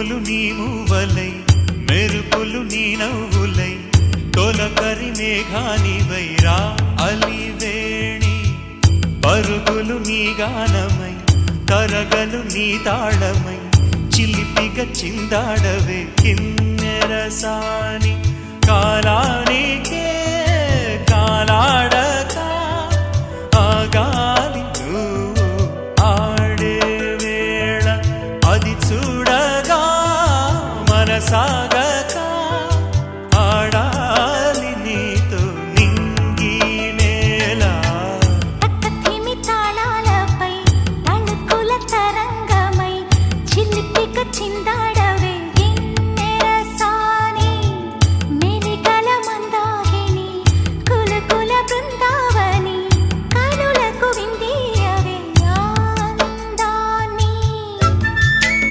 ఉరుములు నీ మూవలై మెరుపులు నీ నవ్వులై తొలకరి మేఘానివై రా అలివేణి పరుగులు నీ గానమై తరగలు నీ తాళమై చిలిపిగా చిందాడవే కిన్నెరసాని కాలానికే కాలాడక ఆగాలి నువ్వు ఆడే వేళ అది చూడగా మనసాగ